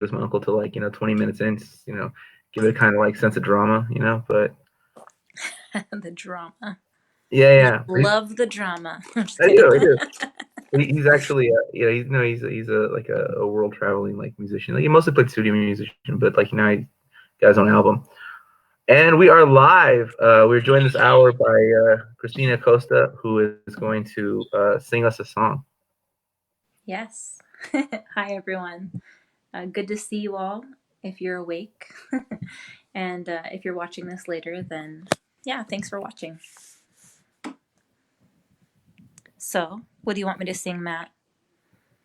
introduce my uncle to like 20 minutes in, give it a kind of like sense of drama, but The drama. yeah, You yeah. love the drama. I'm just I kidding. do, I do. He's actually, he's a like a world traveling like musician. Like he mostly played studio musician, but like he got his own album. And we are live. We're joined this hour by Christina Acosta, who is going to sing us a song. Yes. Hi, everyone. Good to see you all if you're awake. And if you're watching this later, then yeah, thanks for watching. So, what do you want me to sing, Matt?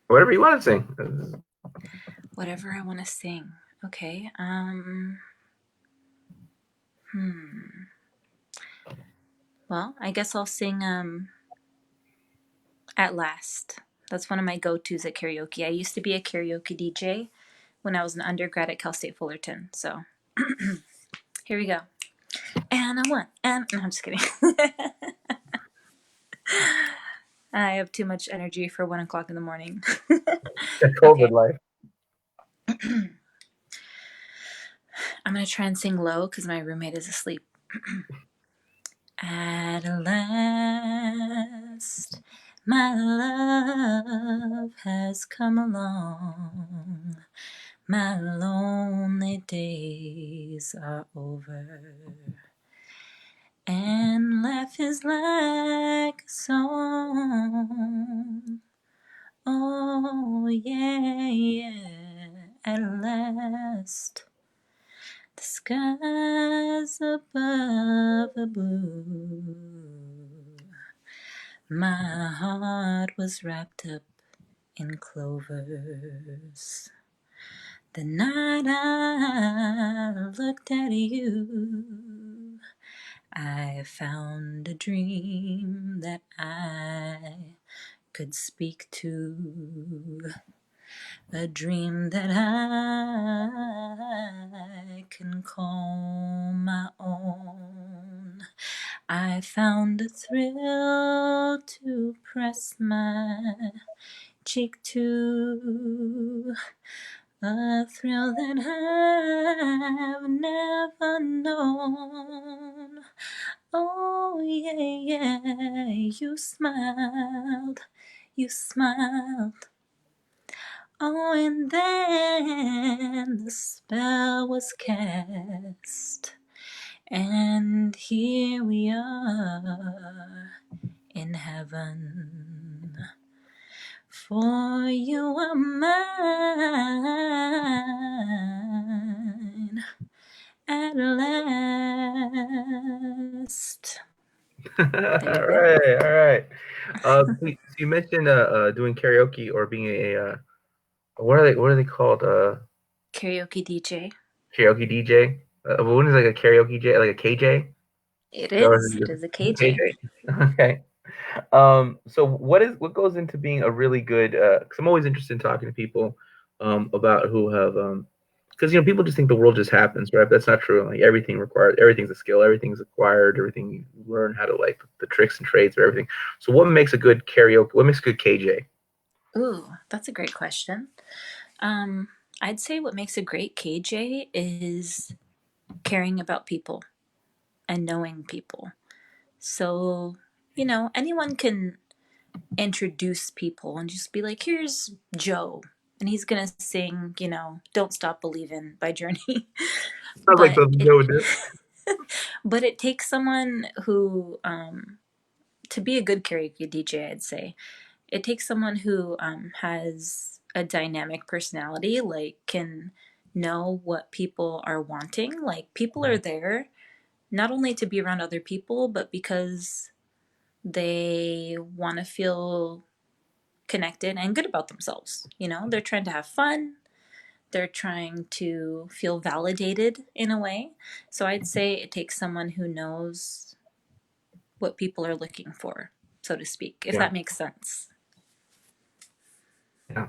Whatever you want to sing. Whatever I want to sing. Okay. Well, I guess I'll sing At Last. That's one of my go-tos at karaoke. I used to be a karaoke DJ when I was an undergrad at Cal State Fullerton. So, here we go. And I want, and no, I'm just kidding. I have too much energy for 1 o'clock in the morning. COVID Okay. life. I'm going to try and sing low because my roommate is asleep. At last, my love has come along. My lonely days are over. And life is like a song. Oh, yeah, yeah, at last. The skies above are blue. My heart was wrapped up in clovers. The night I looked at you, I found a dream that I could speak to. A dream that I can call my own. I found a thrill to press my cheek to, a thrill that I've never known. Oh yeah, yeah, you smiled, you smiled. Oh, and then the spell was cast, and here we are in heaven. For you are mine at last. All There you go. right, all right. So you mentioned doing karaoke or being what are they called? Karaoke DJ. Karaoke DJ. One is like a karaoke J, like a KJ. It Or is. is It it is a just KJ. KJ? Okay. So what goes into being a really good? Because I'm always interested in talking to people about who have because people just think the world just happens, right? But that's not true. Like everything's a skill, everything's acquired, everything you learn how to like the tricks and trades of everything. So what makes a good karaoke? What makes a good KJ? Ooh, that's a great question. Um, I'd say what makes a great KJ is caring about people and knowing people. So, anyone can introduce people and just be like, here's Joe. And he's going to sing, Don't Stop Believin' by Journey. Sounds like but something it Joe would do. but it takes someone who to be a good karaoke DJ, I'd say. It takes someone who has a dynamic personality, like can know what people are wanting. Like people are there not only to be around other people, but because they want to feel connected and good about themselves. They're trying to have fun. They're trying to feel validated in a way. So I'd say it takes someone who knows what people are looking for, so to speak, if Yeah, that makes sense. yeah.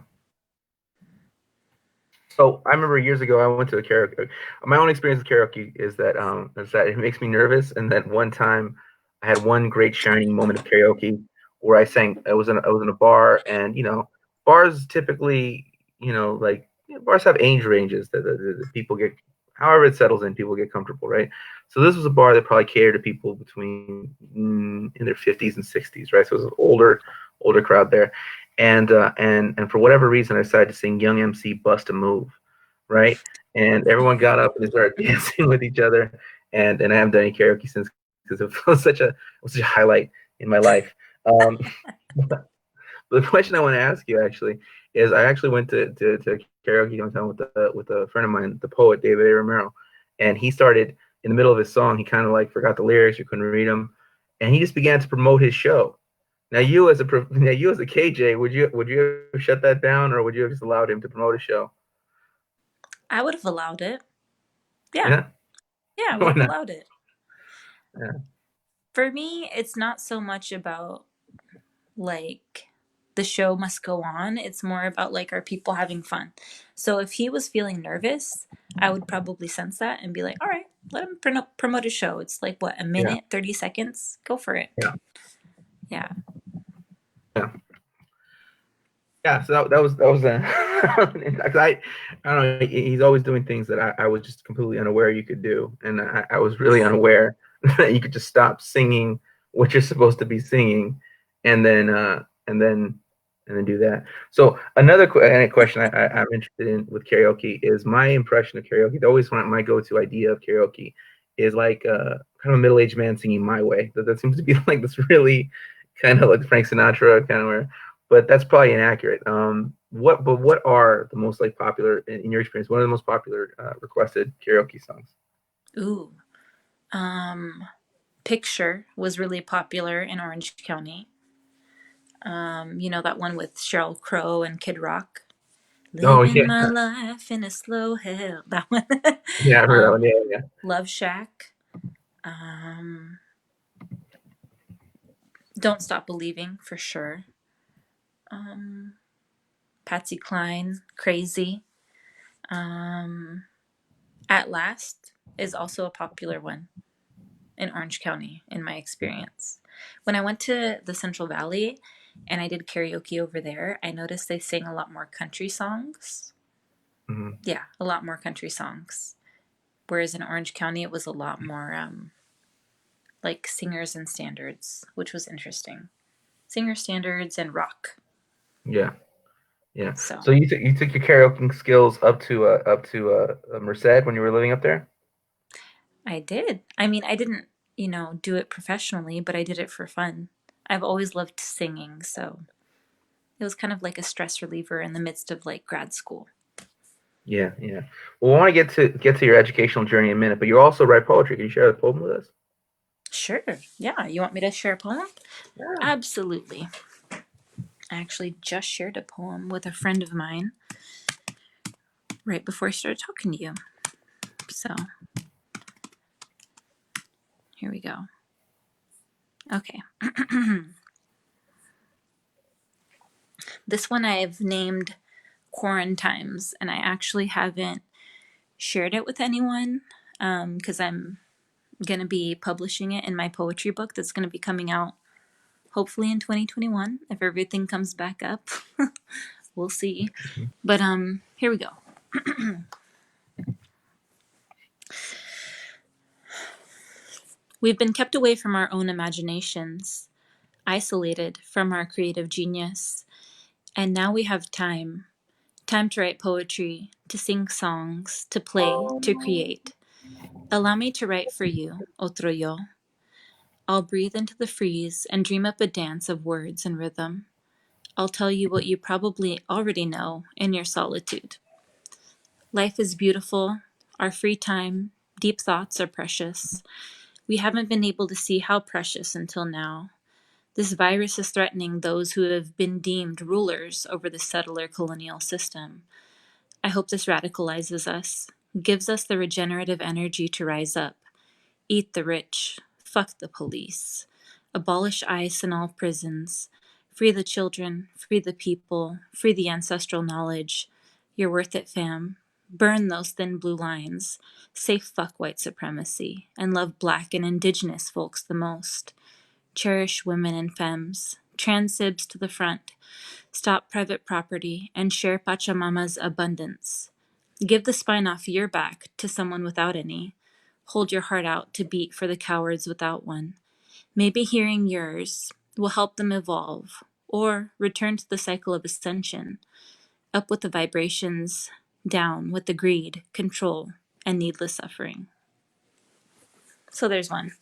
So I remember years ago I went to a karaoke. My own experience with karaoke is that it makes me nervous. And that one time I had one great shining moment of karaoke where I sang. I was in a bar, and bars typically like bars have age ranges that the people get, however it settles in, people get comfortable, right? So this was a bar that probably catered to people between in their 50s and 60s, right? So it was an older crowd there, and for whatever reason, I decided to sing Young MC Bust a Move, right? And everyone got up and they started dancing with each other, and I haven't done any karaoke since because it was such a highlight in my life. Um, the question I want to ask you actually is I actually went to karaoke one time with a friend of mine, the poet David A. Romero, and he started in the middle of his song. He kind of like forgot the lyrics, you couldn't read them, and he just began to promote his show. Now you as a KJ, would you have shut that down, or would you have just allowed him to promote his show? I would have allowed it. Yeah. Yeah, Yeah, I would why have not? allowed it. Yeah, For me, it's not so much about like the show must go on. It's more about like, are people having fun? So if he was feeling nervous, I would probably sense that and be like, all right, let him promote a show. It's like what, a yeah, minute, 30 seconds? Go for it. yeah, Yeah. yeah. Yeah, so that was I don't know. He's always doing things that I was just completely unaware you could do, and I was really unaware that you could just stop singing what you're supposed to be singing, and then and then do that. So another question I'm interested in with karaoke is my impression of karaoke. Always my go-to idea of karaoke is like kind of a middle-aged man singing "My Way." That seems to be like this really kind of like Frank Sinatra kind of where, but that's probably inaccurate. What are the most like popular in your experience? What are the most popular requested karaoke songs? Ooh. Um, Picture was really popular in Orange County. You know that one with Sheryl Crow and Kid Rock? Oh Living yeah, my life in a slow hell. That one. yeah, I heard that one. um, Yeah, yeah, Love Shack. Um, Don't Stop Believing for sure. Um, Patsy Cline, Crazy. Um, At Last is also a popular one in Orange County, in my experience. When I went to the Central Valley and I did karaoke over there, I noticed they sang a lot more country songs. hmm Yeah, a lot more country songs. Whereas in Orange County, it was a lot more like singers and standards, which was interesting. Singer standards and rock. yeah, yeah. So So you took your karaoke skills up to Merced when you were living up there? I did. I mean, I didn't, do it professionally, but I did it for fun. I've always loved singing, so it was kind of like a stress reliever in the midst of like grad school. Yeah, yeah. Well, I want to get to your educational journey in a minute, but you also write poetry. Can you share the poem with us? Sure. Yeah. You want me to share a poem? Yeah. Absolutely. I actually just shared a poem with a friend of mine right before I started talking to you. So here we go. Okay. This one I've named Quarantimes, and I actually haven't shared it with anyone because I'm going to be publishing it in my poetry book that's going to be coming out hopefully in 2021 if everything comes back up. We'll see. But here we go. We've been kept away from our own imaginations, isolated from our creative genius, and now we have time. Time to write poetry, to sing songs, to play, to create. Allow me to write for you, otro yo. I'll breathe into the freeze and dream up a dance of words and rhythm. I'll tell you what you probably already know in your solitude. Life is beautiful. Our free time, deep thoughts are precious. We haven't been able to see how precious until now. This virus is threatening those who have been deemed rulers over the settler colonial system. I hope this radicalizes us, gives us the regenerative energy to rise up, eat the rich, fuck the police, abolish ICE in all prisons, free the children, free the people, free the ancestral knowledge. You're worth it, fam. Burn those thin blue lines. Say fuck white supremacy and love black and indigenous folks the most. Cherish women and femmes. Transibs to the front. Stop private property and share Pachamama's abundance. Give the spine off your back to someone without any. Hold your heart out to beat for the cowards without one. Maybe hearing yours will help them evolve or return to the cycle of ascension, up with the vibrations, down with the greed, control, and needless suffering. So there's one.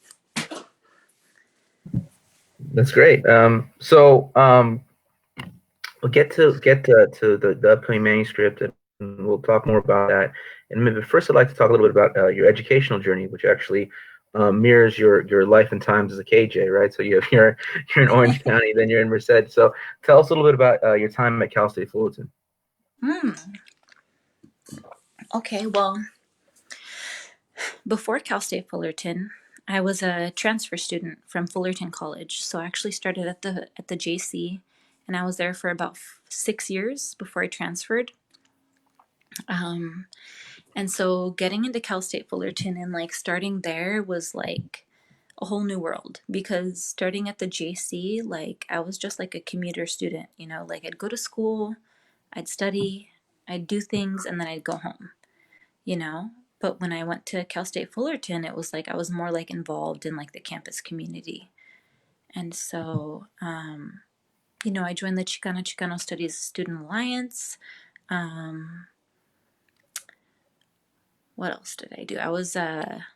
That's great. We'll to the upcoming manuscript, and we'll talk more about that. And maybe first, I'd like to talk a little bit about your educational journey, which actually mirrors your life and times as a KJ, right? So you're in Orange County, then you're in Merced. So tell us a little bit about your time at Cal State Fullerton. Okay, well, before Cal State Fullerton, I was a transfer student from Fullerton College. So I actually started at the JC, and I was there for about 6 years before I transferred. And so getting into Cal State Fullerton and like starting there was like a whole new world, because starting at the JC, like I was just like a commuter student, like I'd go to school, I'd study, I'd do things, and then I'd go home, you know. But when I went to Cal State Fullerton, it was like I was more like involved in like the campus community. And so, I joined the Chicano Studies Student Alliance. What else did I do? I was a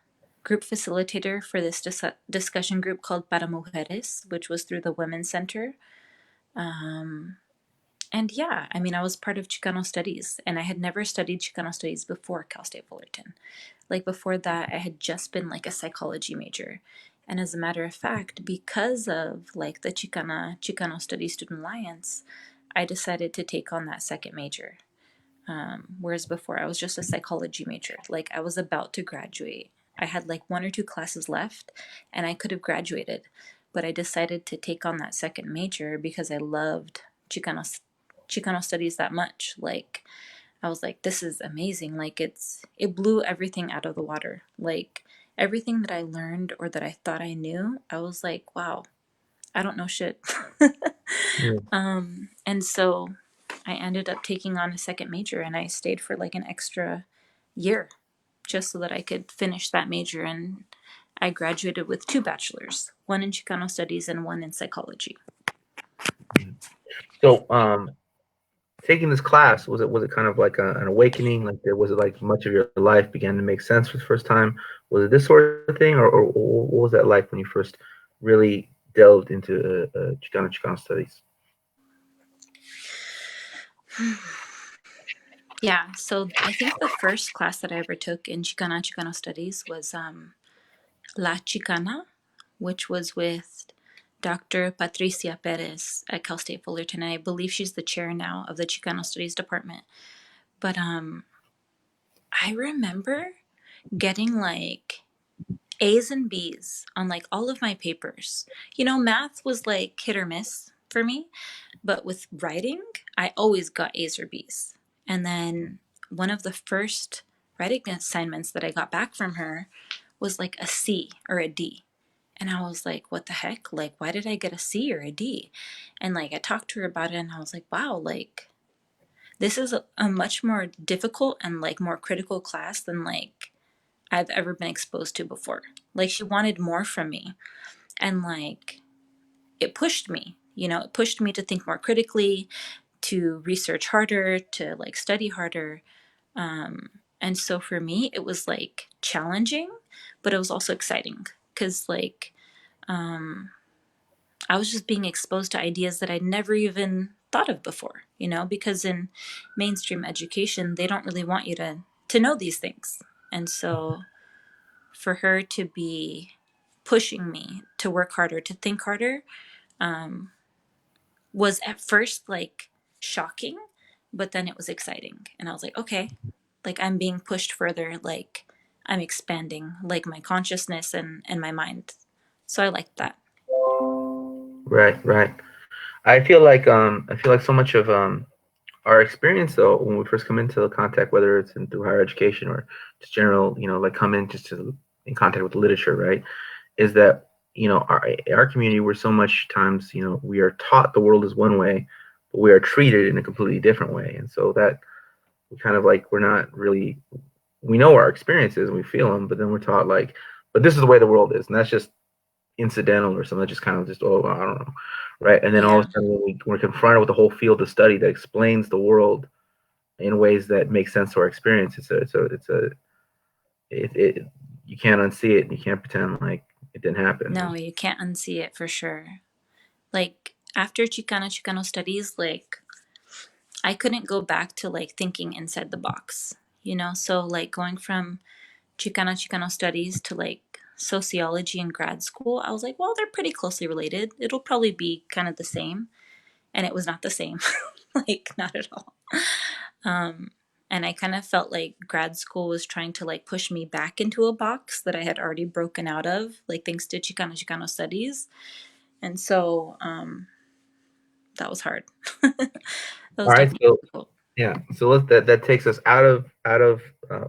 group facilitator for this discussion group called Para Mujeres, which was through the Women's Center. And yeah, I mean, I was part of Chicano Studies, and I had never studied Chicano Studies before Cal State Fullerton. Like before that, I had just been like a psychology major. And as a matter of fact, because of like the Chicano Studies Student Alliance, I decided to take on that second major. Whereas before I was just a psychology major. Like I was about to graduate. I had like one or two classes left and I could have graduated, but I decided to take on that second major because I loved Chicano studies that much. Like I was like, this is amazing. Like it blew everything out of the water. Like everything that I learned or that I thought I knew, I was like, wow, I don't know shit. Yeah. And so I ended up taking on a second major, and I stayed for like an extra year just so that I could finish that major. And I graduated with two bachelors, one in Chicano studies and one in psychology. So taking this class, was it kind of like an awakening? Like was it like much of your life began to make sense for the first time? Was it this sort of thing, or what was that like when you first really delved into Chicano studies? Yeah, so I think the first class that I ever took in Chicano studies was La Chicana, which was with Dr. Patricia Perez at Cal State Fullerton. I believe she's the chair now of the Chicano Studies Department. But I remember getting like A's and B's on like all of my papers. Math was like hit or miss for me, but with writing, I always got A's or B's. And then one of the first writing assignments that I got back from her was like a C or a D. And I was like, what the heck? Like, why did I get a C or a D? And like, I talked to her about it and I was like, wow, like, this is a much more difficult and like more critical class than like I've ever been exposed to before. Like, she wanted more from me. And like, it pushed me, it pushed me to think more critically, to research harder, to like study harder. And so for me, it was like challenging, but it was also exciting because like I was just being exposed to ideas that I'd never even thought of before, because in mainstream education, they don't really want you to know these things. And so for her to be pushing me to work harder, to think harder, was at first like shocking, but then it was exciting. And I was like, okay, like I'm being pushed further, like I'm expanding like my consciousness and my mind. So I liked that. Right, right. I feel like so much of our experience though when we first come into contact, whether it's through higher education or just general, like come in just to in contact with literature, right? Is that our community, we're so much times, we are taught the world is one way, but we are treated in a completely different way. And so that we kind of like, we're not really, we know our experiences and we feel them, but then we're taught like, but this is the way the world is. And that's just incidental or something that just kind of just, oh, I don't know. Right. And then all of Yeah. a sudden we're confronted with a whole field of study that explains the world in ways that make sense to our experience. It you can't unsee it and you can't pretend like it didn't happen. No, you can't unsee it for sure. Like after Chicano studies, like I couldn't go back to like thinking inside the box, you know? So like going from Chicano studies to like sociology in grad school, I was like, well, they're pretty closely related. It'll probably be kind of the same. And it was not the same. Like not at all. Um and I kind of felt like grad school was trying to like push me back into a box that I had already broken out of, like thanks to Chicano studies. And so that was hard. That All was right, definitely so difficult. yeah, so that takes us out of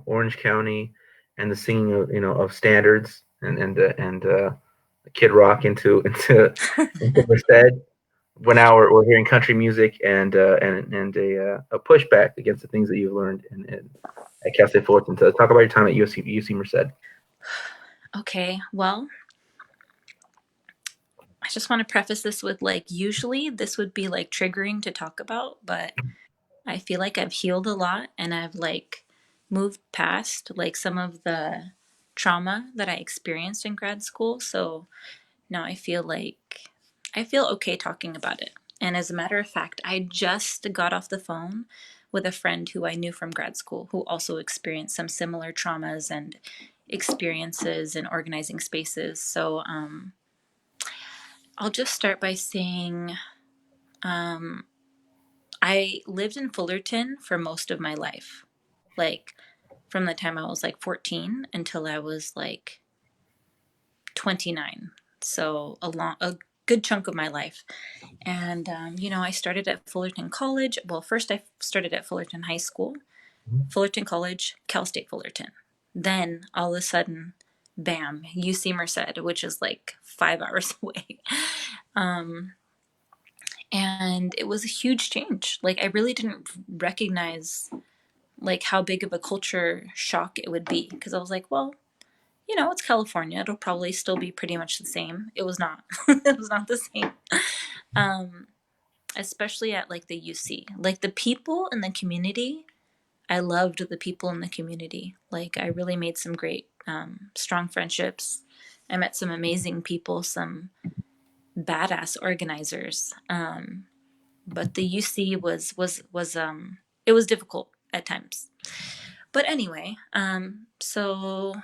Orange County and the singing of standards and Kid Rock into Merced. When now we're hearing country music and a pushback against the things that you've learned at Cal State Fullerton. So talk about your time at UC Merced. Okay, well, I just want to preface this with like, usually this would be like triggering to talk about, but I feel like I've healed a lot and I've like moved past like some of the trauma that I experienced in grad school. So now I feel okay talking about it. And as a matter of fact, I just got off the phone with a friend who I knew from grad school who also experienced some similar traumas and experiences in organizing spaces. So I'll just start by saying um, I lived in Fullerton for most of my life. Like from the time I was like 14 until I was like 29. So a good chunk of my life. And, I started at Fullerton College. Well, first I started at Fullerton High School, Fullerton College, Cal State Fullerton. Then all of a sudden, bam, UC Merced, which is like 5 hours away. Um, and it was a huge change. Like I really didn't recognize like how big of a culture shock it would be because I was like, well, it's California. It'll probably still be pretty much the same. It was not. It was not the same. Um, Especially at like the UC. Like the people in the community, I loved the people in the community. Like I really made some great, strong friendships. I met some amazing people, some badass organizers. But the UC was it was difficult at times. But anyway, so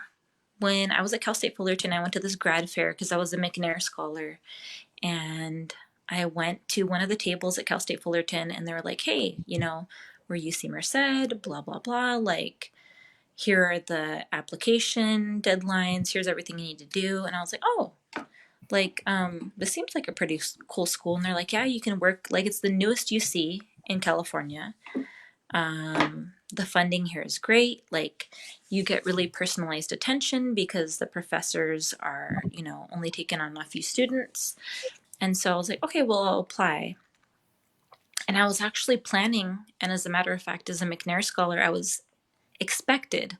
when I was at Cal State Fullerton, I went to this grad fair because I was a McNair scholar. And I went to one of the tables at Cal State Fullerton and they were like, hey, we're UC Merced, blah, blah, blah. Like, here are the application deadlines. Here's everything you need to do. And I was like, oh, like, this seems like a pretty cool school. And they're like, yeah, you can work, like, it's the newest UC in California. The funding here is great. Like, you get really personalized attention because the professors are, only taking on a few students. And so I was like, okay, well, I'll apply. And I was actually planning, and as a matter of fact, as a McNair scholar, I was expected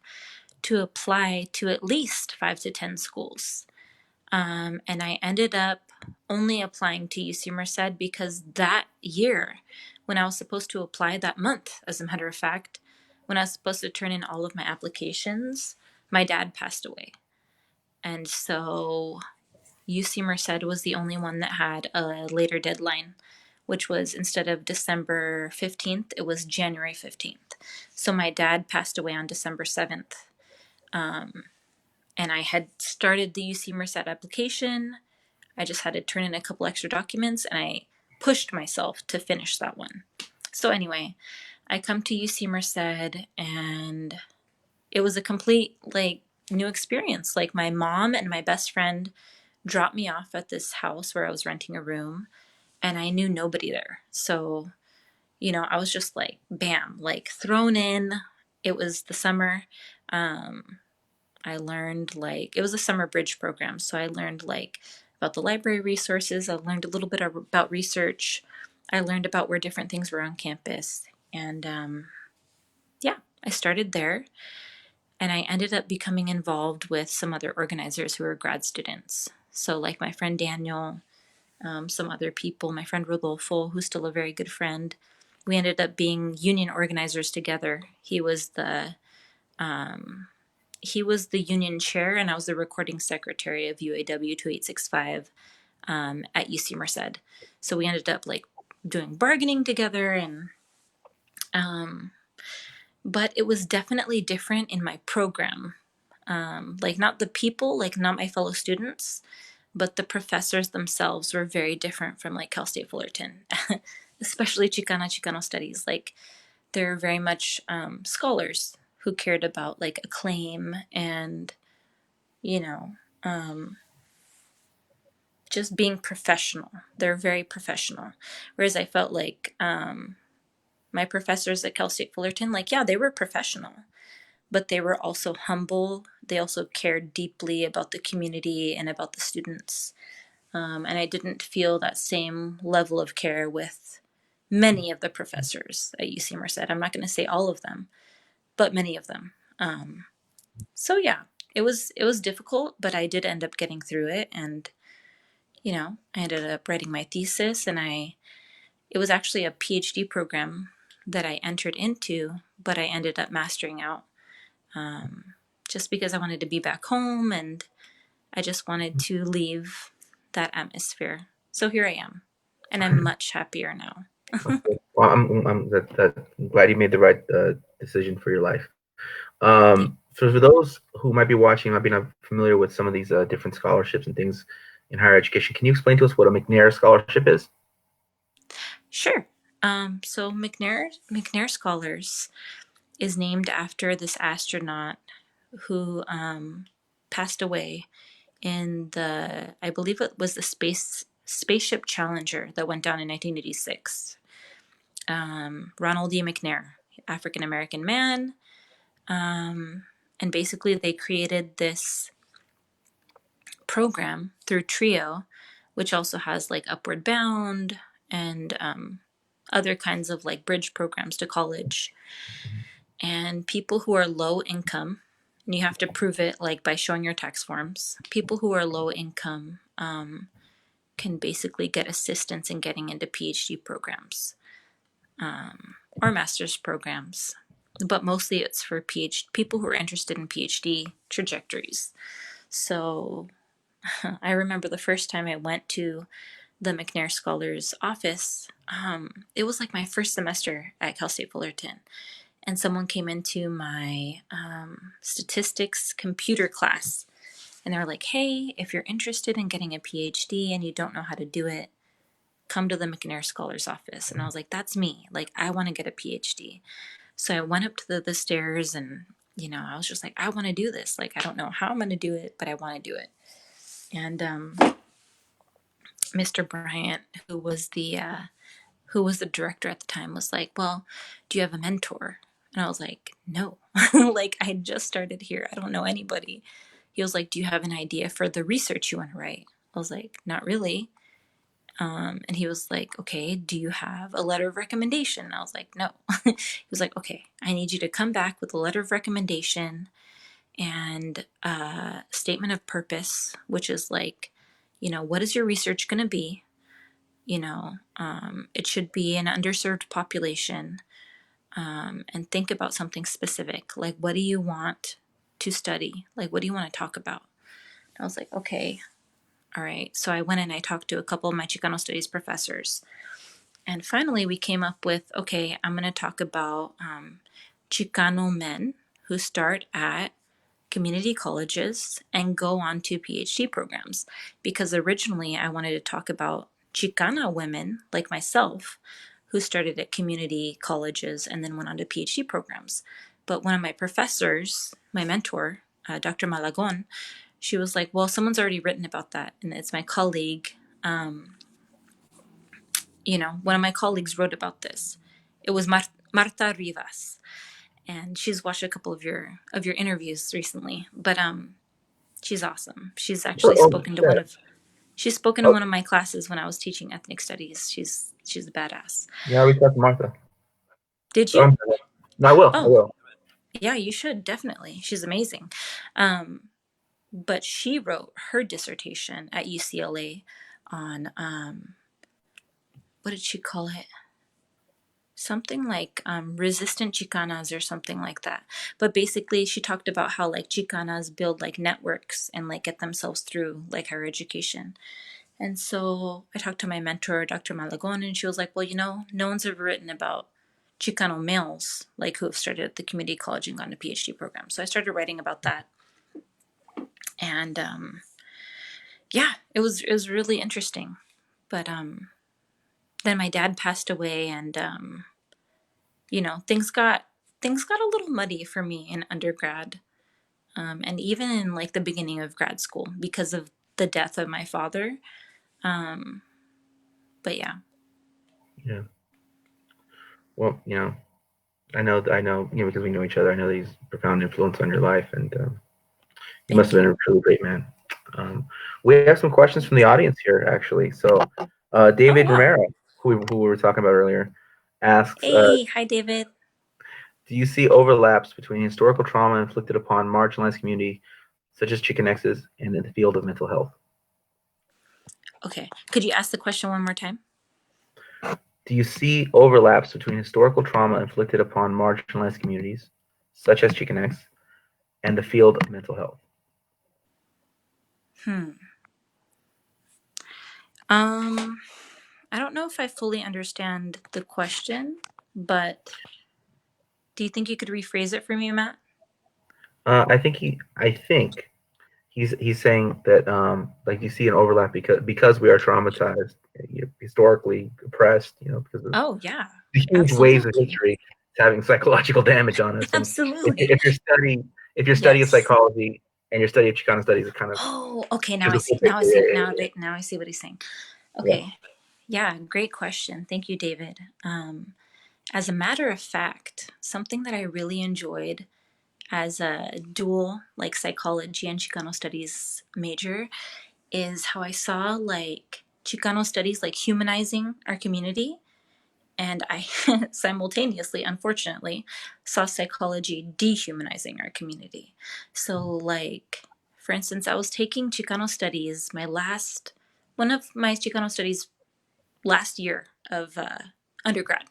to apply to at least 5 to 10 schools. And I ended up only applying to UC Merced because that year, when I was supposed to apply that month, as a matter of fact, when I was supposed to turn in all of my applications, my dad passed away. And so UC Merced was the only one that had a later deadline, which was instead of December 15th, it was January 15th. So my dad passed away on December 7th. Um, and I had started the UC Merced application. I just had to turn in a couple extra documents and I pushed myself to finish that one. So anyway, I come to UC Merced and it was a complete like new experience. Like my mom and my best friend dropped me off at this house where I was renting a room and I knew nobody there. So, I was just like, bam, like thrown in. It was the summer. I learned like, it was a summer bridge program. So I learned like about the library resources. I learned a little bit about research. I learned about where different things were on campus. And yeah, I started there. And I ended up becoming involved with some other organizers who were grad students. So, like my friend Daniel, some other people, my friend Rodolfo, who's still a very good friend. We ended up being union organizers together. He was the union chair, and I was the recording secretary of UAW 2865 at UC Merced. So we ended up like doing bargaining together, and but it was definitely different in my program. Like not the people, like not my fellow students, but the professors themselves were very different from like Cal State Fullerton, especially Chicano studies. Like they're very much scholars who cared about like acclaim and, you know, just being professional. They're very professional. Whereas I felt like my professors at Cal State Fullerton, like, yeah, they were professional, but they were also humble. They also cared deeply about the community and about the students. And I didn't feel that same level of care with many of the professors at UC Merced. I'm not going to say all of them, but many of them. So yeah, it was difficult, but I did end up getting through it, and I ended up writing my thesis, and it was actually a PhD program that I entered into, but I ended up mastering out just because I wanted to be back home and I just wanted to leave that atmosphere. So here I am, and I'm much happier now. Okay. Well, I'm glad you made the right decision for your life. Yeah. So for those who might be watching, might be not familiar with some of these different scholarships and things in higher education, can you explain to us what a McNair scholarship is? Sure. So McNair Scholars is named after this astronaut who passed away in I believe it was the spaceship Challenger that went down in 1986. Ronald E. McNair, African American man, and basically they created this program through Trio, which also has like Upward Bound and other kinds of like bridge programs to college. And people who are low income, and you have to prove it like by showing your tax forms, people who are low income can basically get assistance in getting into PhD programs or master's programs. But mostly it's for people who are interested in PhD trajectories. So I remember the first time I went to the McNair Scholars office. It was like my first semester at Cal State Fullerton, and someone came into my statistics computer class, and they were like, "Hey, if you're interested in getting a PhD and you don't know how to do it, come to the McNair Scholars office." And I was like, "That's me. Like, I want to get a PhD." So I went up to the stairs, and I was just like, "I want to do this. Like, I don't know how I'm going to do it, but I want to do it." And Mr. Bryant, who was the director at the time, was like, "Well, do you have a mentor?" And I was like, "No." Like, I just started here. I don't know anybody. He was like, "Do you have an idea for the research you want to write?" I was like, "Not really." And he was like, "Okay, do you have a letter of recommendation?" And I was like, "No." He was like, "Okay, I need you to come back with a letter of recommendation and a statement of purpose, which is like, what is your research going to be? It should be an underserved population, and think about something specific. Like, what do you want to study? Like, what do you want to talk about?" And I was like, "Okay, all right." So I went and I talked to a couple of my Chicano studies professors. And finally, we came up with, okay, I'm going to talk about Chicano men who start at community colleges and go on to PhD programs. Because originally I wanted to talk about Chicana women like myself who started at community colleges and then went on to PhD programs. But one of my professors, my mentor, Dr. Malagon, she was like, "Well, someone's already written about that, and it's my colleague. One of my colleagues wrote about this. It was Marta Rivas, and she's watched a couple of your interviews recently. But she's awesome. She's actually Oh, spoken to one yeah. of She's spoken in Oh, one of my classes when I was teaching ethnic studies. She's a badass. yeah, I reached out to Martha. Did So you? no, I will. I Oh, will. yeah, you should definitely. She's amazing. Um, but she wrote her dissertation at UCLA on what did she call it? Something like resistant Chicanas or something like that. But basically, she talked about how like Chicanas build like networks and like get themselves through like higher education. And so I talked to my mentor, Dr. Malagon, and she was like, well, no one's ever written about Chicano males like who have started at the community college and gone to PhD programs. So I started writing about that. And yeah, it was really interesting. But then my dad passed away, and things got a little muddy for me in undergrad, and even in like the beginning of grad school because of the death of my father. Um, but yeah, Yeah. Well, I know, because we know each other. I know that he's a profound influence on your life, and he must thank have been you. a truly great man. Um, we have some questions from the audience here, actually. So, Oh David wow. Romero, who we were talking about earlier, asks, Hey, hi David. "Do you see overlaps between historical trauma inflicted upon marginalized community, such as Chicanxes, and in the field of mental health? Okay, could you ask the question one more time? Do you see overlaps between historical trauma inflicted upon marginalized communities, such as Chicanx, and the field of mental health?" Hmm. Um, I don't know if I fully understand the question, but do you think you could rephrase it for me, Matt? I think he's saying that like you see an overlap because we are traumatized, historically oppressed, because of Oh yeah, the huge waves of absolutely, history having psychological damage on us. And if, absolutely. if you're studying if your study of Yes. psychology and your study of Chicano studies, it kind of Oh, okay. Now gives I a full see. Now I picture. see. Yeah, Now I see what he's saying. yeah, Okay. Yeah, great question. Thank you, David. As a matter of fact, something that I really enjoyed as a dual like psychology and Chicano studies major is how I saw like Chicano studies like humanizing our community. And I simultaneously, unfortunately, saw psychology dehumanizing our community. So, like, for instance, I was taking Chicano studies, one of my Chicano studies last year of undergrad.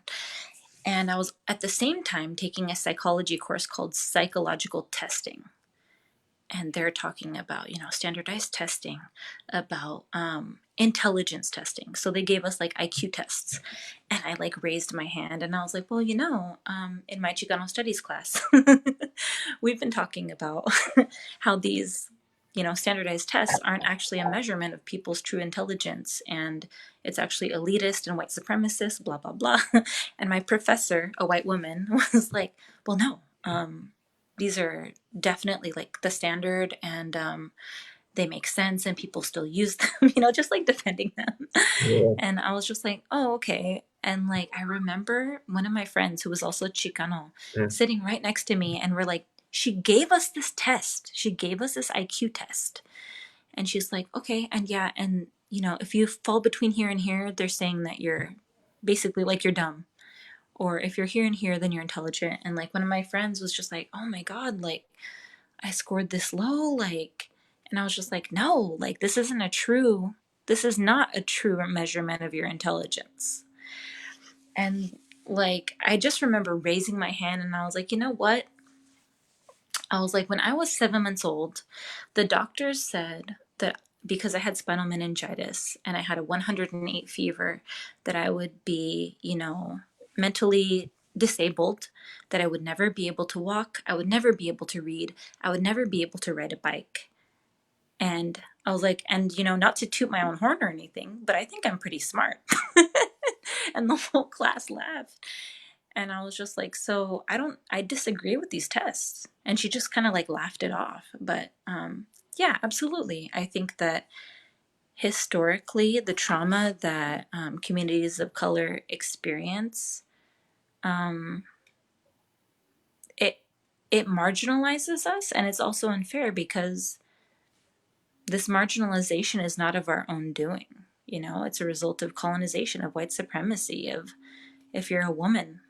And I was at the same time taking a psychology course called psychological testing, and they're talking about standardized testing, about intelligence testing. So they gave us like IQ tests, and I like raised my hand and I was like, well, in my Chicano studies class we've been talking about how these standardized tests aren't actually a measurement of people's true intelligence, and it's actually elitist and white supremacist, blah blah blah. And my professor, a white woman, was like, well, no, these are definitely like the standard, and they make sense and people still use them, just like defending them. yeah, And I was just like, oh, okay. And like, I remember one of my friends who was also Chicano yeah. sitting right next to me, and we're like, she gave us this test. She gave us this IQ test. And she's like, okay. And yeah. And, if you fall between here and here, they're saying that you're basically like you're dumb. Or if you're here and here, then you're intelligent. And like one of my friends was just like, oh my God, like I scored this low, like, and I was just like, no, like this is not a true measurement of your intelligence. And like, I just remember raising my hand and I was like, you know what? I was like, when I was 7 months old, the doctors said that because I had spinal meningitis and I had a 108 fever, that I would be, mentally disabled, that I would never be able to walk, I would never be able to read, I would never be able to ride a bike. And I was like, and not to toot my own horn or anything, but I think I'm pretty smart. And the whole class laughed. And I was just like, so I disagree with these tests. And she just kind of like laughed it off. But yeah, absolutely. I think that historically, the trauma that communities of color experience, um, it it marginalizes us, and it's also unfair because This marginalization is not of our own doing. It's a result of colonization, of white supremacy, of if you're a woman,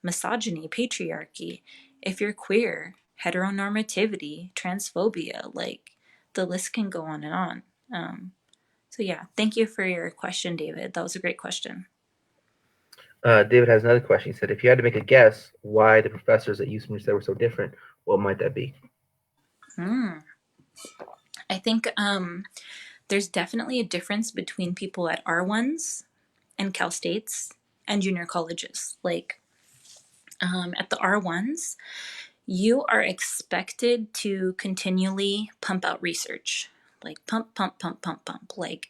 misogyny, patriarchy. If you're queer, heteronormativity, transphobia, like the list can go on and on. So, yeah, thank you for your question, David. That was a great question. David has another question. He said, if you had to make a guess why the professors at USC said were so different, what might that be? Hmm. I think there's definitely a difference between people at R1s and Cal States and junior colleges. Like at the R1s, you are expected to continually pump out research, like pump, pump, pump, pump, pump. Like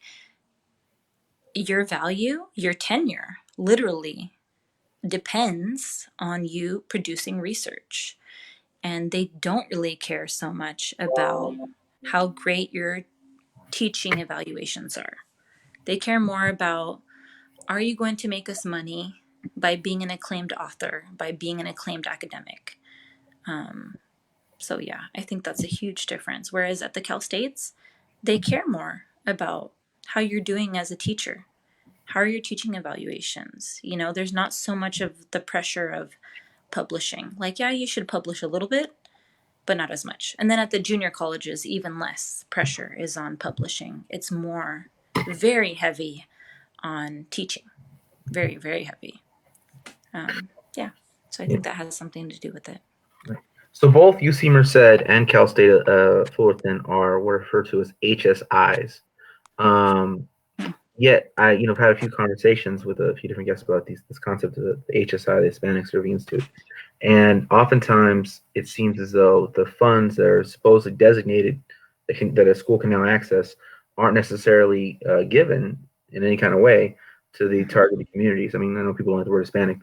your value, your tenure, literally depends on you producing research. And they don't really care so much about how great your teaching evaluations are. They care more about, are you going to make us money by being an acclaimed author, by being an acclaimed academic? So yeah, I think that's a huge difference. Whereas at the Cal States, they care more about how you're doing as a teacher. How are your teaching evaluations? There's not so much of the pressure of publishing. Like, yeah, you should publish a little bit, but not as much. And then at the junior colleges, even less pressure is on publishing. It's more very heavy on teaching. Very, very heavy. Yeah. So I Yeah. think that has something to do with it. So both UC Merced and Cal State Fullerton are what are referred to as HSIs. Um, Hmm. Yet I've had a few conversations with a few different guests about this concept of the HSI, the Hispanic Serving Institute, and oftentimes it seems as though the funds that are supposedly designated that a school can now access aren't necessarily given in any kind of way to the Hmm. targeted communities. I mean, I know people don't like the word Hispanic,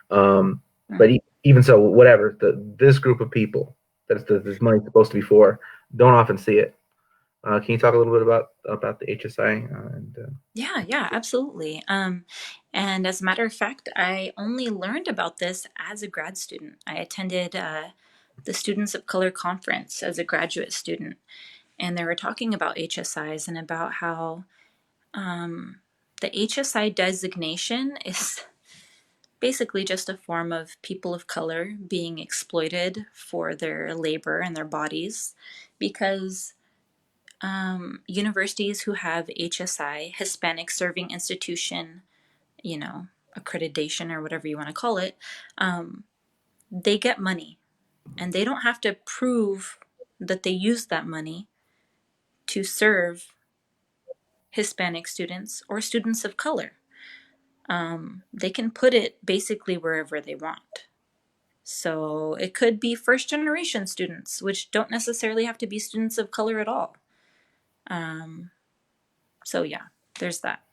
um, Hmm. but even so, whatever this group of people that this money's supposed to be for don't often see it. Can you talk a little bit about the HSI Yeah, absolutely. And as a matter of fact, I only learned about this as a grad student. I attended the Students of Color Conference as a graduate student, and they were talking about HSIs and about how the HSI designation is basically just a form of people of color being exploited for their labor and their bodies because universities who have HSI, Hispanic Serving Institution, accreditation or whatever you want to call it, they get money and they don't have to prove that they use that money to serve Hispanic students or students of color. They can put it basically wherever they want. So it could be first generation students, which don't necessarily have to be students of color at all. Um, so yeah, there's that.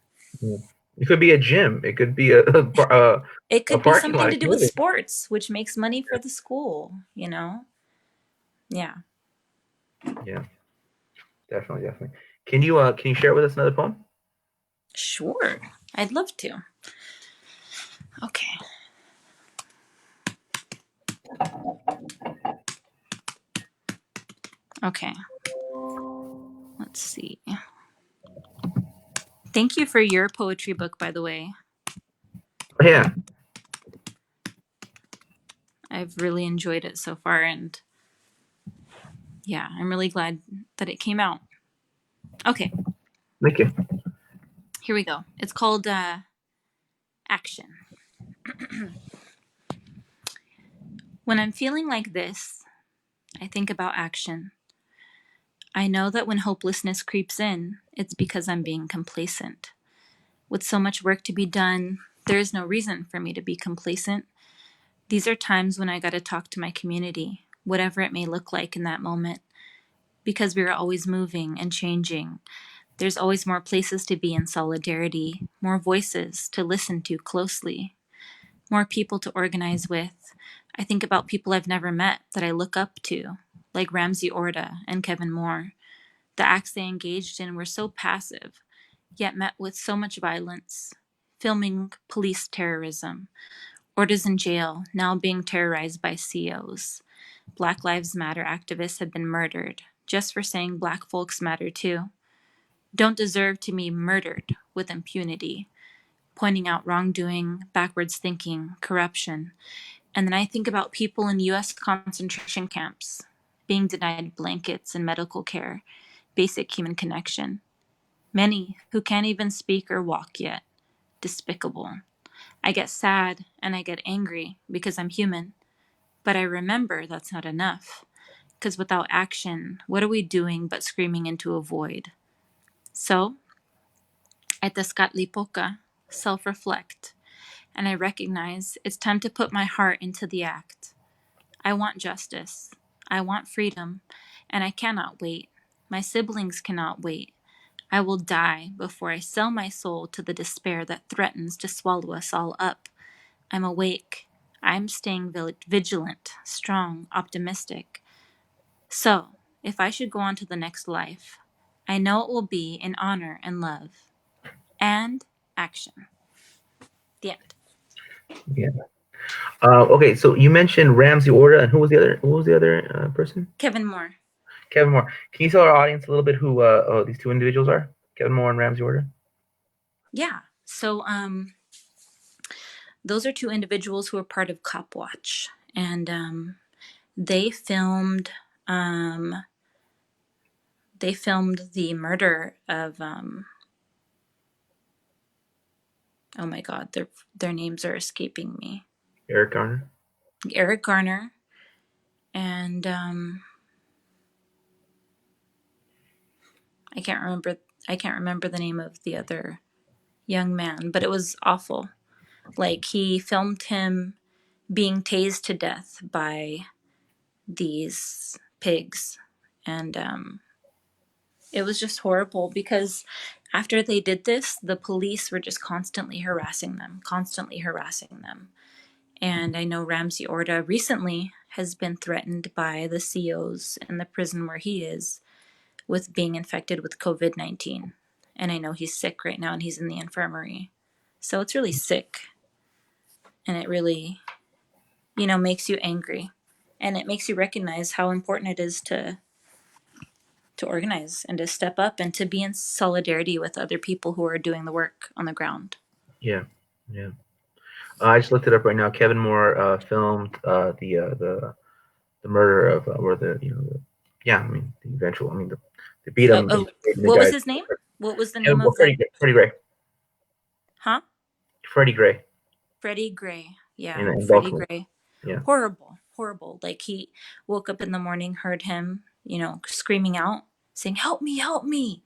yeah. It could be a gym. It could be It a could be parking something lot, to a do with clothing. sports, which makes money for the school. Yeah, Yeah, definitely, definitely. Can you share with us another poem? sure. I'd love to. Okay. Okay. Let's see. Thank you for your poetry book, by the way. Oh, yeah. I've really enjoyed it so far. And yeah, I'm really glad that it came out. Okay. Thank you. Here we go. It's called Action. When I'm feeling like this, I think about action. I know that when hopelessness creeps in, it's because I'm being complacent. With so much work to be done, there is no reason for me to be complacent. These are times when I got to talk to my community, whatever it may look like in that moment, because we are always moving and changing. There's always more places to be in solidarity, more voices to listen to closely, more people to organize with. I think about people I've never met that I look up to, like Ramsey Orta and Kevin Moore. The acts they engaged in were so passive, yet met with so much violence. Filming police terrorism, Orta's in jail, now being terrorized by COs. Black Lives Matter activists have been murdered. just for saying black folks matter too, don't deserve to be murdered with impunity, pointing out wrongdoing, backwards thinking, corruption. And then I think about people in US concentration camps being denied blankets and medical care, basic human connection. Many who can't even speak or walk yet. Despicable. I get sad and I get angry because I'm human, but I remember that's not enough. Because without action, what are we doing but screaming into a void? So, at the Skatlipoka, self reflect, and I recognize it's time to put my heart into the act. I want justice. I want freedom, and I cannot wait. My siblings cannot wait. I will die before I sell my soul to the despair that threatens to swallow us all up. I'm awake. I'm staying vigilant, strong, optimistic. So, if I should go on to the next life, I know it will be in honor and love and action. The end. Yeah. Okay, so you mentioned Ramsey Orta, and who was the other? Who was the other person? Kevin Moore. Kevin Moore. Can you tell our audience a little bit who these two individuals are? Kevin Moore and Ramsey Orta. Yeah. So, those are two individuals who are part of Cop Watch, and they filmed um, they filmed the murder of oh my god, their names are escaping me. Eric Garner. Eric Garner and I can't remember the name of the other young man, but it was awful. Like he filmed him being tased to death by these pigs, and it was just horrible because after they did this, the police were just constantly harassing them. And I know Ramsey Orta recently has been threatened by the COs in the prison where he is with being infected with COVID-19. And I know he's sick right now and he's in the infirmary. So it's really sick. And it really, makes you angry. And it makes you recognize how important it is to organize and to step up and to be in solidarity with other people who are doing the work on the ground. Yeah, yeah. I just looked it up right now. Kevin Moore filmed the murder of or the yeah. I mean the eventual. I mean the beat Oh, him. oh, The what was guy. his name? What was the Kevin name Moore, of the? Freddie Gray. Huh? Freddie Gray Freddie Gray. Yeah, in Freddie Baltimore. Gray. Yeah. Horrible, horrible. Like he woke up in the morning, heard him, screaming out, saying, "Help me, help me."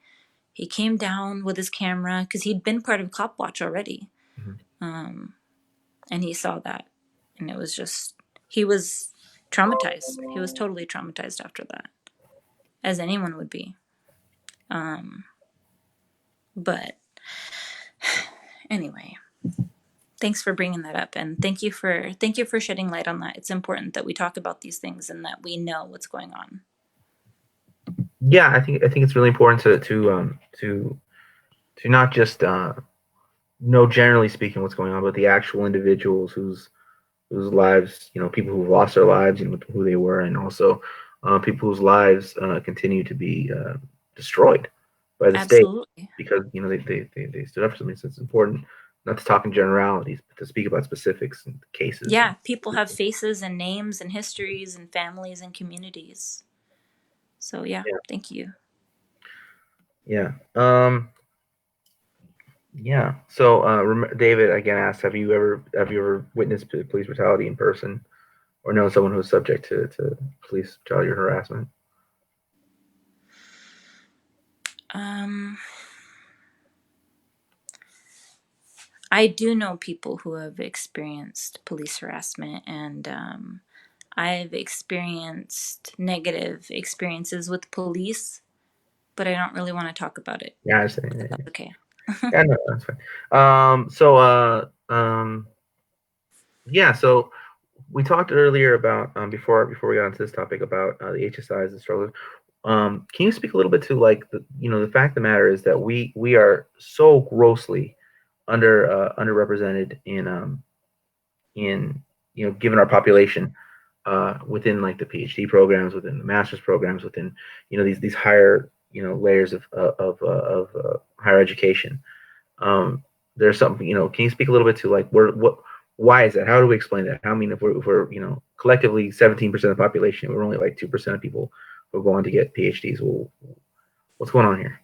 He came down with his camera because he'd been part of Cop Watch already. Mm-hmm. Um, and he saw that. And it was just, he was traumatized. He was totally traumatized after that, as anyone would be. But anyway, thanks for bringing that up, and thank you for shedding light on that. It's important that we talk about these things and that we know what's going on. Yeah, I think it's really important to not just know generally speaking what's going on, but the actual individuals whose lives, people who've lost their lives, who they were, and also people whose lives continue to be destroyed by the state Absolutely. because they stood up for something. So it's important not to talk in generalities, but to speak about specifics and cases. Yeah, people have faces and names and histories and families and communities. So yeah, Yeah, thank you. yeah, yeah. So David again asked, have you ever witnessed police brutality in person, or know someone who's subject to police brutality or harassment? Um, I do know people who have experienced police harassment, and I've experienced negative experiences with police, but I don't really want to talk about it. Yeah, I say. That's okay. Yeah, no, that's fine. So, yeah, so we talked earlier about before we got into this topic about the HSIs and struggles. Can you speak a little bit to like the fact of the matter is that we are so grossly underrepresented in given our population. within like the PhD programs, within the master's programs, within these higher layers of higher education. Um, there's something Can you speak a little bit to like why is that? How do we explain that? How I mean, if we're collectively 17% of the population, we're only like 2% of people who are going to get PhDs. Well, what's going on here?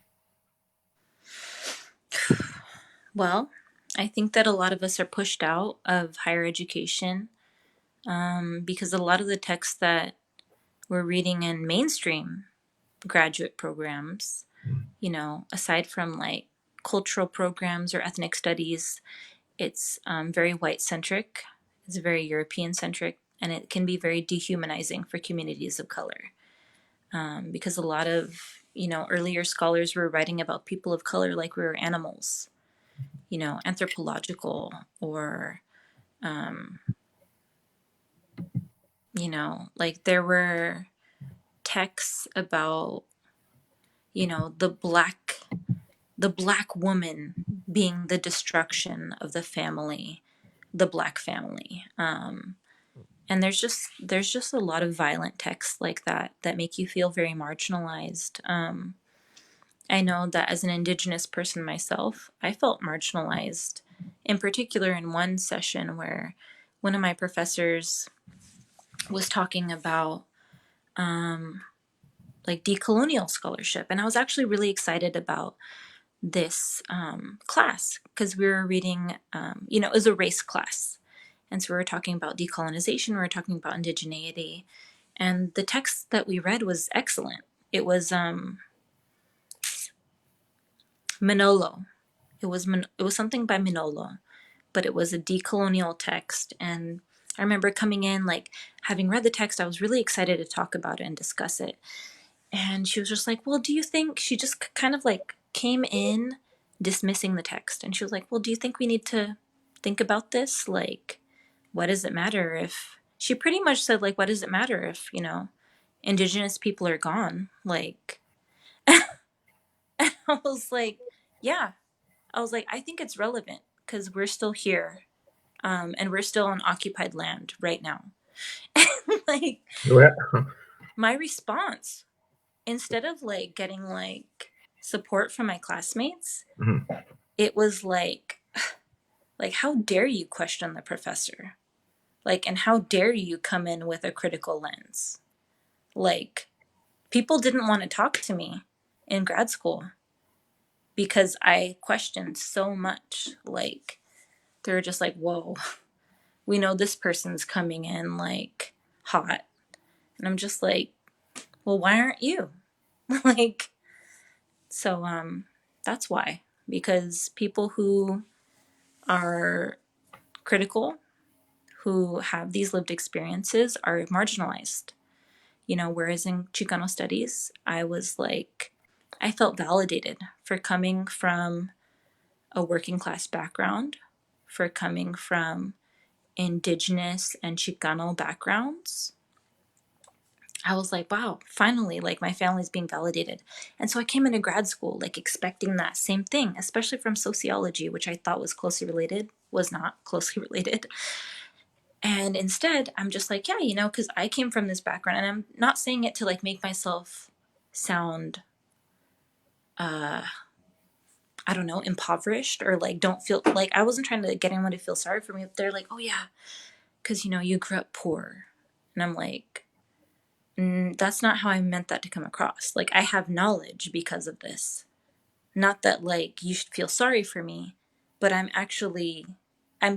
Well, I think that a lot of us are pushed out of higher education because a lot of the texts that we're reading in mainstream graduate programs, aside from like cultural programs or ethnic studies, it's very white centric, it's very European centric, and it can be very dehumanizing for communities of color because a lot of, earlier scholars were writing about people of color like we were animals, anthropological or, um, like there were texts about, the black woman being the destruction of the family, the black family. And there's just a lot of violent texts like that make you feel very marginalized. I know that as an Indigenous person myself, I felt marginalized, in particular in one session where one of my professors was talking about like decolonial scholarship, and I was actually really excited about this class because we were reading, it was a race class. And so we were talking about decolonization, we were talking about indigeneity. And the text that we read was excellent. It was Manolo. It was something by Manolo, but it was a decolonial text. And I remember coming in, like having read the text, I was really excited to talk about it and discuss it. And she was just like, well, do you think, she just kind of like came in dismissing the text. And she was like, well, do you think we need to think about this? Like, what does it matter if, she pretty much said, like, what does it matter if, Indigenous people are gone? Like, I was like, yeah. I was like, I think it's relevant because we're still here. And we're still on occupied land right now. Like, Yeah. my response, instead of like getting like support from my classmates, Mhm. it was like how dare you question the professor? Like, and how dare you come in with a critical lens? Like, people didn't want to talk to me in grad school because I questioned so much. Like, they were just like, whoa, we know this person's coming in like hot. And I'm just like, well, why aren't you? Like, so that's why. Because people who are critical, who have these lived experiences, are marginalized. Whereas in Chicano studies, I was like, I felt validated for coming from a working class background, for coming from indigenous and Chicano backgrounds. I was like, wow, finally, like my family's being validated. And so I came into grad school, like expecting that same thing, especially from sociology, which I thought was closely related, was not closely related. And instead, I'm just like, yeah, because I came from this background, and I'm not saying it to like make myself sound, uh, I don't know, impoverished or like don't feel like, I wasn't trying to get anyone to feel sorry for me. But they're like, oh yeah, because you grew up poor. And I'm like, that's not how I meant that to come across. Like, I have knowledge because of this. Not that like you should feel sorry for me, but I'm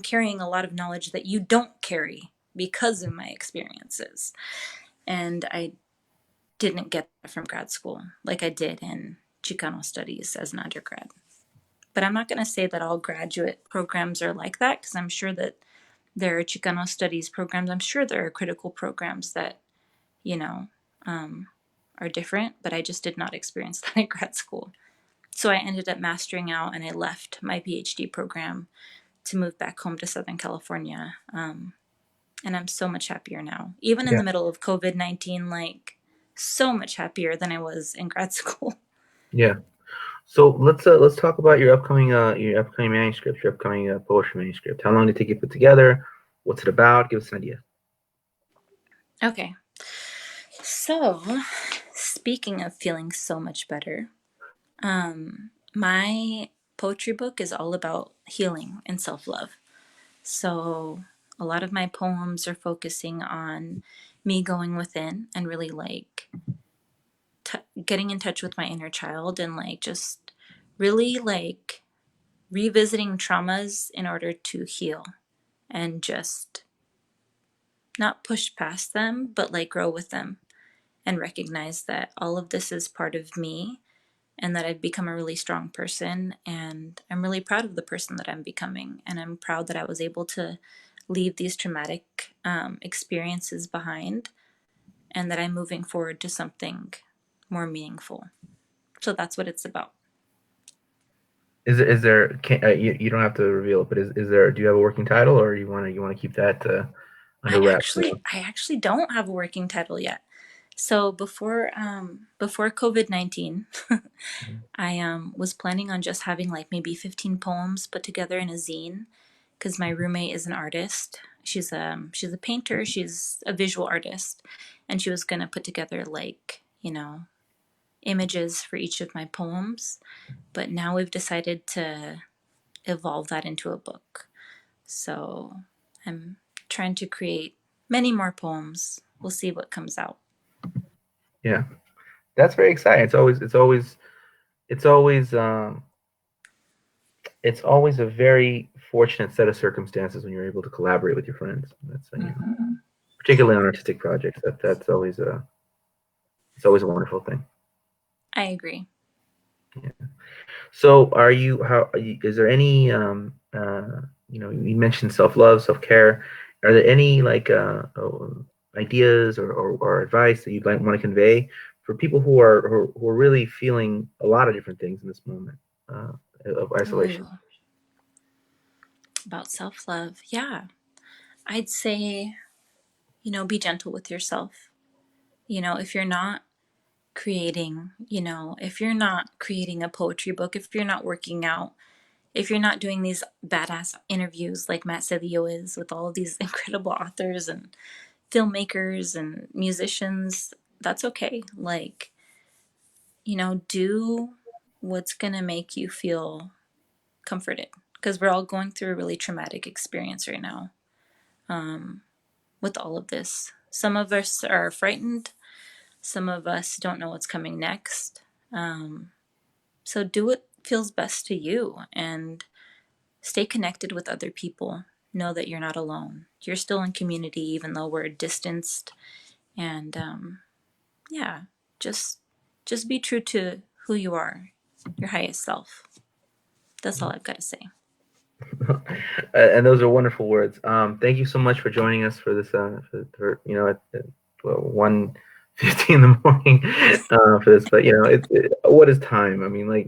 carrying a lot of knowledge that you don't carry because of my experiences. And I didn't get that from grad school like I did in Chicano studies as an undergrad. But I'm not going to say that all graduate programs are like that, because I'm sure that there are Chicano studies programs. I'm sure there are critical programs that, you know, um, are different, but I just did not experience that in grad school. So I ended up mastering out and I left my PhD program to move back home to Southern California. And I'm so much happier now, even in Yeah. the middle of COVID-19, like so much happier than I was in grad school. Yeah. So let's talk about your upcoming manuscript, your upcoming poetry manuscript. How long did it take you to put together? What's it about? Give us an idea. Okay. So, speaking of feeling so much better, my poetry book is all about healing and self love. So, a lot of my poems are focusing on me going within and really like getting in touch with my inner child and like just really like revisiting traumas in order to heal and just not push past them, but like grow with them and recognize that all of this is part of me and that I've become a really strong person. And I'm really proud of the person that I'm becoming. And I'm proud that I was able to leave these traumatic experiences behind and that I'm moving forward to something more meaningful. So that's what it's about. You don't have to reveal it, but is there, do you have a working title, or you want to keep that under wraps for now? I actually don't have a working title yet. So before COVID-19, I was planning on just having like maybe 15 poems put together in a zine because my roommate is an artist. She's a painter, she's a visual artist, and she was gonna put together like, images for each of my poems. But now we've decided to evolve that into a book. So I'm trying to create many more poems. We'll see what comes out. Yeah, that's very exciting. It's always it's always a very fortunate set of circumstances when you're able to collaborate with your friends. That's particularly on artistic projects. That's always a it's always a wonderful thing. I agree. Yeah. So, are you how are you, is there any you mentioned self-love, self-care. Are there any like ideas or advice that you'd like want to convey for people who are really feeling a lot of different things in this moment uh, of isolation? Ooh, about self love. Yeah. I'd say, be gentle with yourself. If you're not if you're not creating a poetry book, if you're not working out, if you're not doing these badass interviews like Matt Cedillo is with all of these incredible authors and filmmakers and musicians, that's okay. Like, do what's going to make you feel comforted because we're all going through a really traumatic experience right now with all of this. Some of us are frightened, some of us don't know what's coming next. So do what feels best to you and stay connected with other people. Know that you're not alone. You're still in community, even though we're distanced. And yeah, just just be true to who you are, your highest self. That's all I've got to say. And those are wonderful words. Thank you so much for joining us for this at well, 1:15 in the morning for this. But what is time? I mean, like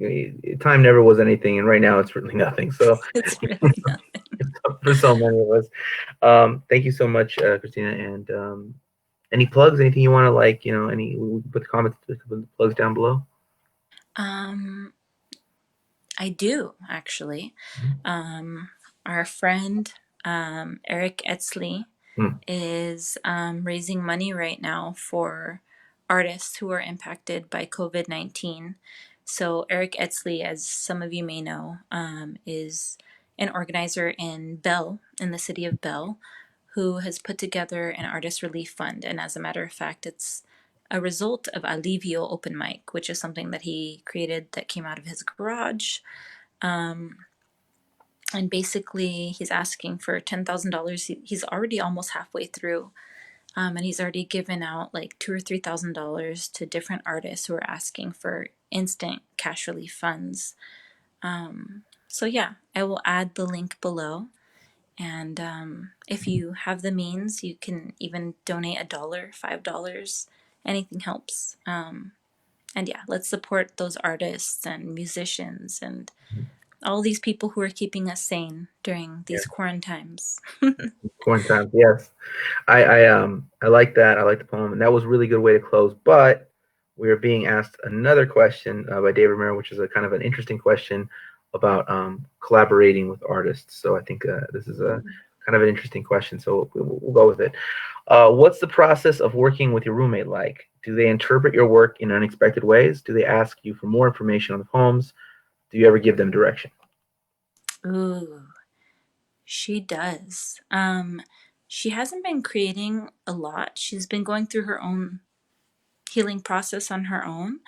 time never was anything, and right now it's really nothing. So It's really nothing. for so many of us, thank you so much, Christina. And any plugs? Anything you want to like? We put the comments, put the plugs down below. Um, I do actually. Um, our friend Eric Etzley Mm, is raising money right now for artists who are impacted by COVID-19. So, Eric Etzley, as some of you may know, is an organizer in Bell, in the city of Bell, who has put together an artist relief fund. And as a matter of fact, it's a result of Alivio Open Mic, which is something that he created that came out of his garage. Um, and basically, he's asking for $10,000. He's already almost halfway through, and he's already given out like $2,000 or $3,000 to different artists who are asking for instant cash relief funds. So yeah, I will add the link below. And if you have the means, you can even donate $1, $5. Anything helps. And yeah, let's support those artists and musicians and all these people who are keeping us sane during yeah, these quarantines. quarantine. Yes. I like that. I like the poem, and that was a really good way to close. But we are being asked another question by David Romero, which is a kind of an interesting question about collaborating with artists. So I think this is a kind of an interesting question, so we'll go with it. What's the process of working with your roommate like? Do they interpret your work in unexpected ways? Do they ask you for more information on the poems? Do you ever give them direction? Ooh, she does. She hasn't been creating a lot. She's been going through her own healing process on her own.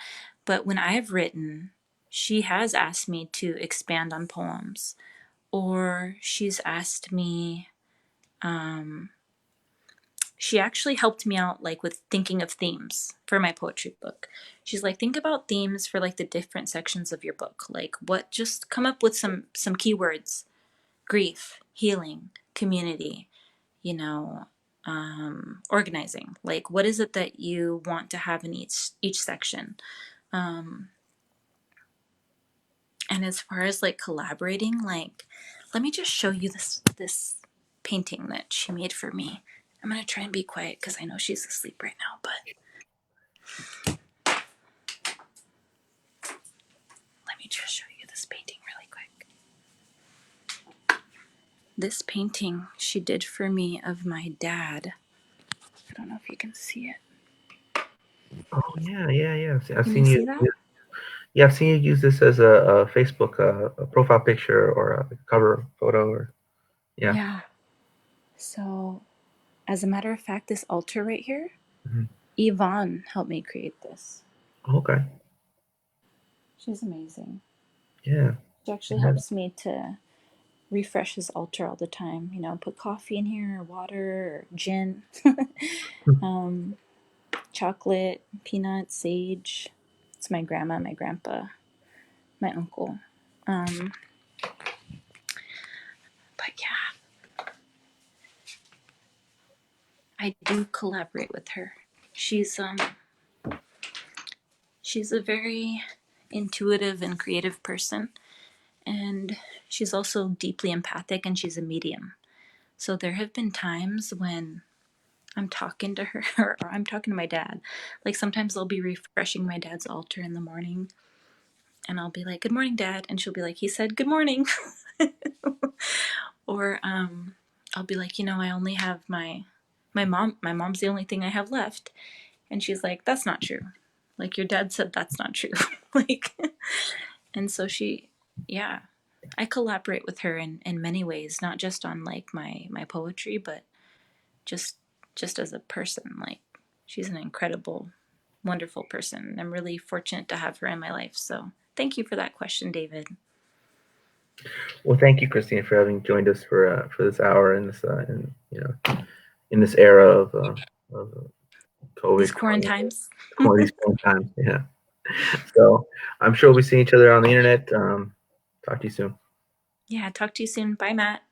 But when I've written, she has asked me to expand on poems, or she's asked me, um, she actually helped me out like with thinking of themes for my poetry book. She's like, think about themes for like the different sections of your book. Like what, just come up with some keywords: grief, healing, community, you know, organizing. Like what is it that you want to have in each section? Um, and as far as like collaborating, like let me just show you this painting that she made for me. I'm gonna try and be quiet because I know she's asleep right now, but let me just show you this painting really quick. This painting she did for me of my dad. I don't know if you can see it. Oh yeah, yeah, yeah. I've Can you seen you. see that? Yeah, I've seen you use this as a Facebook a profile picture or a cover photo. Or yeah. Yeah. So, as a matter of fact, this altar right here, Mhm. Yvonne helped me create this. Okay. She's amazing. Yeah. She actually Yeah. helps me to refresh his altar all the time. You know, put coffee in here, or water, or gin, um, chocolate, peanuts, sage. It's my grandma, my grandpa, my uncle. Um, but yeah, I do collaborate with her. She's um she's a very intuitive and creative person, and she's also deeply empathic, and she's a medium. So there have been times when I'm talking to her or I'm talking to my dad. Like sometimes I'll be refreshing my dad's altar in the morning and I'll be like, "Good morning, Dad." And she'll be like, "He said good morning." Or I'll be like, I only have my mom's the only thing I have left. And she's like, "That's not true. Like your dad said that's not true." Like and so yeah. I collaborate with her in many ways, not just on like my poetry, but just just as a person. Like she's an incredible, wonderful person. I'm really fortunate to have her in my life. So thank you for that question, David. Well, thank you, Christina, for having joined us for this hour in this in this era of These COVID 20, quarantines. 20 times. Yeah. So I'm sure we'll see each other on the internet. Talk to you soon. Yeah, talk to you soon. Bye, Matt.